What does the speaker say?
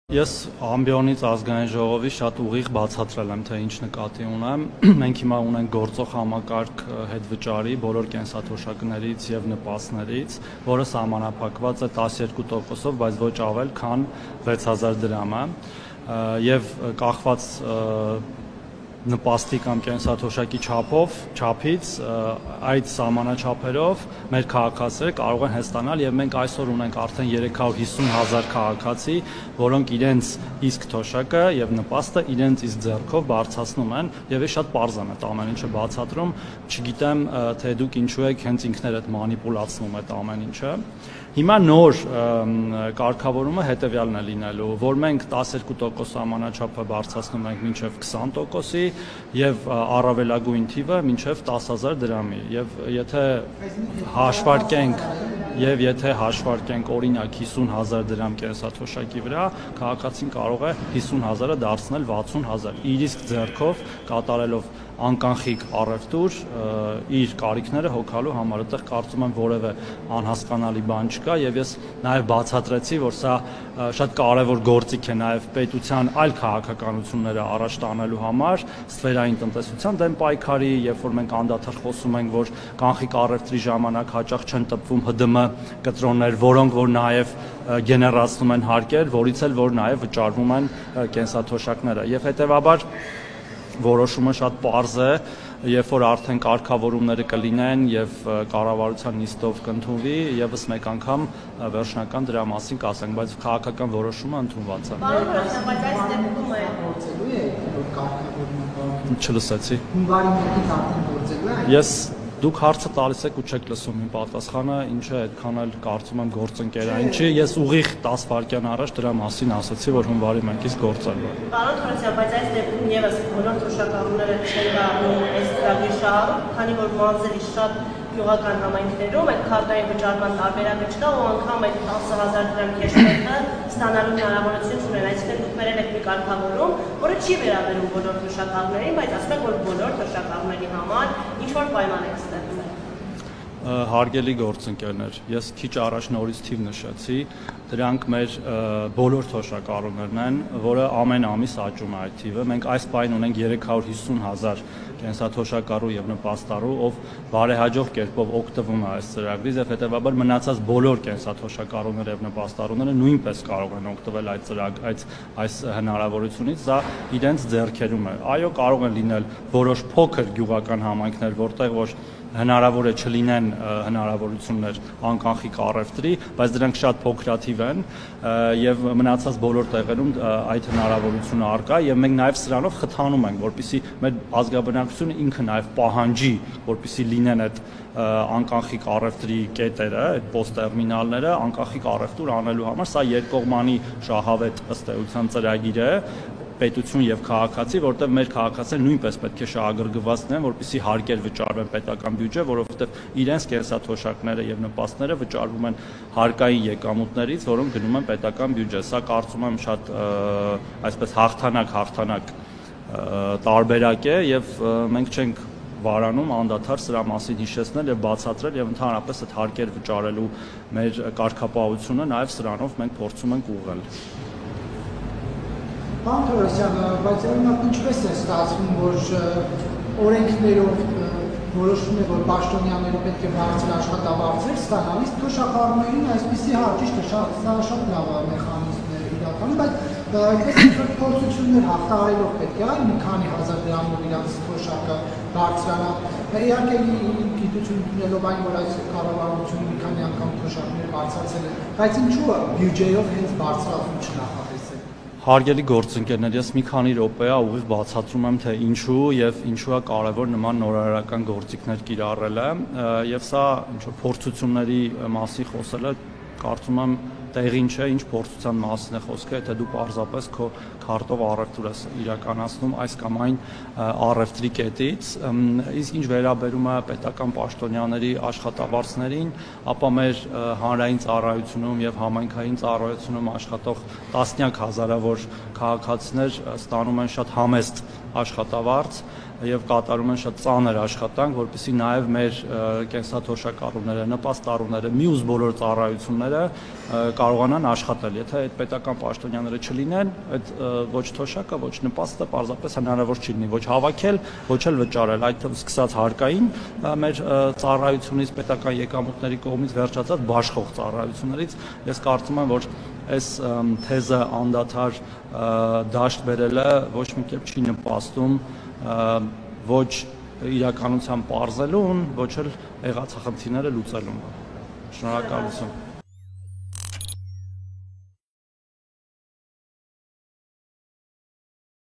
Ես ամբիոնից ազգային ժողովի շատ ուղիղ բացատրել եմ, թե ինչ նկատի ունեմ։ Մենք հիմա ունենք գործող համակարգ հետվճարի բոլոր կենսաթոշակներից եւ նպաստներից, որը սահմանափակված է 12%-ով, բայց ոչ ավել, քան 6000 դրամը, եւ կախված նպաստի կամ կենսաթոշակի չափից այդ սահմանաչափերով մեր քաղաքացիները կարող են հստանալ եւ մենք այսօր ունենք արդեն 350,000 քաղաքացի, որոնք իրենց իսկ թոշակը եւ նպաստը իրենց իսկ ձեռքով բարձրացնում են եւ է շատ պարզ եմ այդ ամեն ինչը բացատրում, չգիտեմ թե դուք ինչու եք հենց ինքներդ մանիպուլացնում այդ ամեն ինչը։ Հիմա նոր կարգավորումը հետեւյալն է լինելու, որ մենք 12% սահմանաչափը բարձրացնում ենք մինչև 20%-ի եւ առավելագույն թիվը մինչև 10,000 դրամի եւ եթե հաշվարկենք օրինակ 50,000 դրամ կենսաթոշակի վրա, քաղաքացին կարող է 50,000-ը դարձնել 60,000 իր իսկ ձեռքով կատարելով անկանխիկ առևտուր իր կարիքները հոգալու համար։ Այդտեղ կարծում եմ որևէ անհասկանալի բան չկա եւ ես նաեւ բացատրեցի, որ սա շատ կարեւոր գործիք է նաեւ պետության այլ քաղաքականությունները առաջ տանելու համար, սֆերային տնտեսության դեմ պայքարի, երբ որ մենք անդադար խոսում ենք, որ կանխիկ առևտրի ժամանակ հաճախ չեն տպվում ՀԴՄ կտրոններ, որոնք որ նաեւ գեներացնում են հարկեր, որից էլ որ նաեւ վճարվում են կենսաթոշակները եւ հետեւաբար որոշումը շատ պարզ է, երբ որ արդեն կարգավորումները կլինեն եւ կառավարության նիստով կընդունվի, եւս մեկ անգամ վերջնական դրա մասին կասենք, բայց քաղաքական որոշումը ընդունված է։ Պարոն Փարոսյան, բայց այս դեպքում է գործելու է, որ կարգավորումը Չլսեցի։ հունվարի 1-ից արդեն գործելու է։ Ես դուք հարցը տալիս եք ու չեք լսում իմ պատասխանը, ինչը այդքան էլ կարծում եմ գործընկերային չի։ Ես ուղիղ 10 վայրկյան առաջ դրա մասին ասացի, որ հունվարի 1-ից գործելու է։ Պարոն Փարոսյան, բայց այս դեպքում եւս բոլոր թոշակառուները չեն դառնում այս ծրագրի շահառու, քանի որ մարզերի շատ գյուղական համայնքներում այդ քարտային վճարման տարբերակը չկա ու անգամ այդ 10,000 դրամ քեշբեքը ստանալու հնարավորություն չունեն, այսինքն դուք մերել եք մի կարգավորում, որը չի վերաբերում բոլոր թոշակառուներին, բայց ասում եք, որ բոլոր թոշակառուների համար ինչ-որ պայման եք ստեղծել։ Հարգելի գործընկերներ, ես քիչ առաջ նորից թիվ նշեցի, դրանք մեր բոլոր թոշակառուներն են, որը ամեն ամիս աճում է այդ թիվը։ Մենք այս պահին ունենք 350,000 կենսաթոշակառու եւ նպաստառու, ով բարեհաջող կերպով օգտվում է այս ծրագրից եւ հետեւաբար մնացած բոլոր կենսաթոշակառուները եւ նպաստառուները նույնպես կարող են օգտվել այս հնարավորությունից, դա իրենց ձեռքերում է։ Այո, կարող են լինել որոշ փոքր գյուղական համայնքներ, որտեղ որ հնարավոր է չլինեն հնարավորություններ անկանխիկ առևտրի, բայց դրանք շատ փոքրաթիվ են եւ մնացած բոլոր տեղերում այդ հնարավորությունը առկա եւ մենք նաեւ սրանով խթանում ենք, որպեսզի մեր ազգաբնակությունը ինքը նաեւ պահանջի, որպեսզի լինեն այդ անկանխիկ առևտրի կետերը, այդ պոստտերմինալները անկանխիկ առևտուր անելու համար։ Սա երկկողմանի շահավետ ըստ էության ծրագիր է, պետություն եւ քաղաքացի, որտեղ մեր քաղաքացիները նույնպես պետք է շահագրգռված լինեն, որպեսզի հարկեր վճարվեն պետական բյուջե, որովհետեւ իրենց կենսաթոշակները եւ նպաստները վճարվում են հարկային եկամուտներից, որոնք գնում են պետական բյուջե։ Սա կարծում եմ շատ այսպես հաղթանակ տարբերակ է եւ մենք չենք վարանում անդադար սրա մասին հիշեցնել եւ բացատրել եւ ընդհանրապես այդ հարկեր վճարելու մեր կարգապահությունը նաեւ սրանով մենք փորձում ենք ուղղել։ Պարոն Փարոսյան, բայց օրինակ ինչպես է ստացվում, որ օրենքներով որոշվում է, որ պաշտոնյաները պետք է բարձր աշխատավարձեր ստանալիս թոշակառուներին այսպիսի ճիշտ է, շատ լավ մեխանիզմ է իրականում, բայց այդպես փորձություններ հաղթահարելով պետք է մի քանի հազար դրամով իրանց թոշակը բարձրանալ։ Իհարկե գիտություն ունենալով այն, որ այս կառավարությունը մի քանի անգամ թոշակներ բարձրացել է, բայց ինչու բյուջեով հենց բարձրացում չնախատեսել։ Հարգելի գործընկերներ, ես մի քանի րոպե ուղիղ բացատրում եմ, թե ինչու եւ ինչու է կարեւոր նման նորարարական գործիքներ կիրառելը եւ սա ինչ-որ փորձությունների մասին խոսելը կարծում եմ տեղին չէ, ինչ փորձության մասին է խոսքը, եթե դու պարզապես քո քարտով առևտուր ես իրականացնում այս կամ այն առևտրի կետից, իսկ ինչ վերաբերում է պետական պաշտոնյաների աշխատավարձներին, ապա մեր հանրային ծառայությունում եւ համայնքային ծառայությունում աշխատող տասնյակ հազարավոր քաղաքացիներ ստանում են շատ համեստ աշխատավարձ եւ կատարում են շատ ծանր աշխատանք, որպեսզի նաեւ մեր կենսաթոշակառուները, նպաստառուները, մյուս բոլոր ծառայությունները կարողանան աշխատել։ Եթե այդ պետական պաշտոնյաները չլինեն, այդ ոչ թոշակը, ոչ նպաստը պարզապես հնարավոր չի լինի ոչ հավաքել, ոչ էլ վճարել, այդ թվում սկսած հարկային մեր ծառայությունից, պետական եկամուտների կողմից վերջացած բաշխող ծառայություններից, ես կարծում եմ, որ այս թեզը անդադար դաշտ բերելը ոչ մի կերպ չի նպաստում ոչ իրականության պարզելուն, ոչ էլ եղած խնդիրները լուծելուն։ Շնորհակալություն։